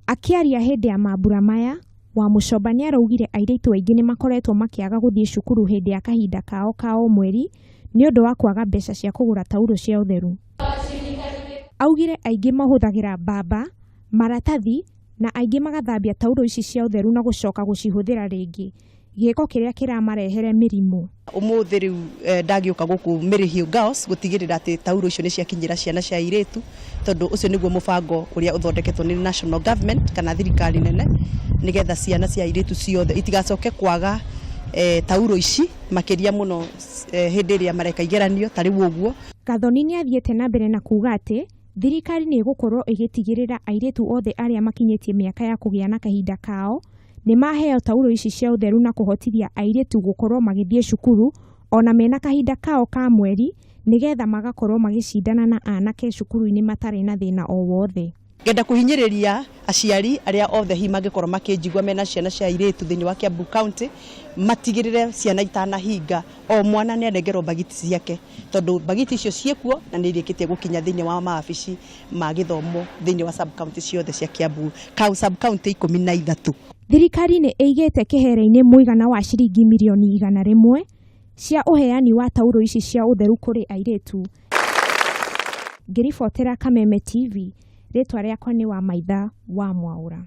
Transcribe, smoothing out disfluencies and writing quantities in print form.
Akiaria hindi ya mambura maya, Wamuchomba nĩaraugire airĩtu aingĩ nĩ makoretwo makĩaga gũthiĩ cukuru hindi ya kahinda kao ka mweri nĩ ũndũ wa kwaga mbeca cia kũgũra tauro cia ũtheru. Augire aingĩ mahũthagĩra mbamba, maratathi na aingĩ magathambia tauro ici cia ũtheru na gũcoka gũcihũthĩra rĩngĩ. Gĩko kĩrĩa kĩramarehere mĩrimũ. Ũmũthĩ rĩu ndagĩũka gũkũ Mĩrĩhiũ Girls gũtigĩrĩra atĩ tauro icio nĩ ciakinyĩra ciana cia airĩtu, tondũ ũcio nĩguo mũbango ũrĩa ũthondeketwo nĩ national government kana thirikari nene, nĩgetha ciana cia airĩtu ciothe itigacoke kwaga tauro ici makĩria mũno hĩndĩ ĩrĩa mareka igeranio tarĩ ũguo. Gathoni nĩathiĩte na mbere na kuuga atĩ thirikari nĩ ĩgũkorwo ĩgĩtigĩrĩra airĩtu othe arĩa makinyĩtie mĩaka ya kũgĩa na kahinda kao nĩ maheo tauro ici cia ũtheru na kũhotithia airĩtu gũkorwo magĩthiĩ cukuru ona mena kahinda kao ka mweri nĩgetha magakorwo magĩcindana na anake cukuru-inĩ matarĩ na thĩna o wothe. Ngenda kũhinyĩrĩria aciari arĩa othe hi mangĩkorwo makĩnjigua mena ciana cia airĩtu thĩinĩ wa Kiambu County matigĩrĩre ciana itanahinga o mwana nĩ anengerwo bagiti ciake, tondũ bagiti icio ciekuo na nĩ irĩkĩtie gũkinya thĩinĩ wa maabici ma gĩthomo thĩinĩ wa sub county ciothe cia Kiambu sub county 13. Thirikari nĩ ĩigĩte kĩhere-inĩ mũigana wa ciringi mirioni 100 cia ũheani wa tauro ici cia ũtheru kũrĩ airĩtu. Ngĩribotera Kameme TV, rĩtwa rĩakwa nĩ Wamaitha wa Mwaũra.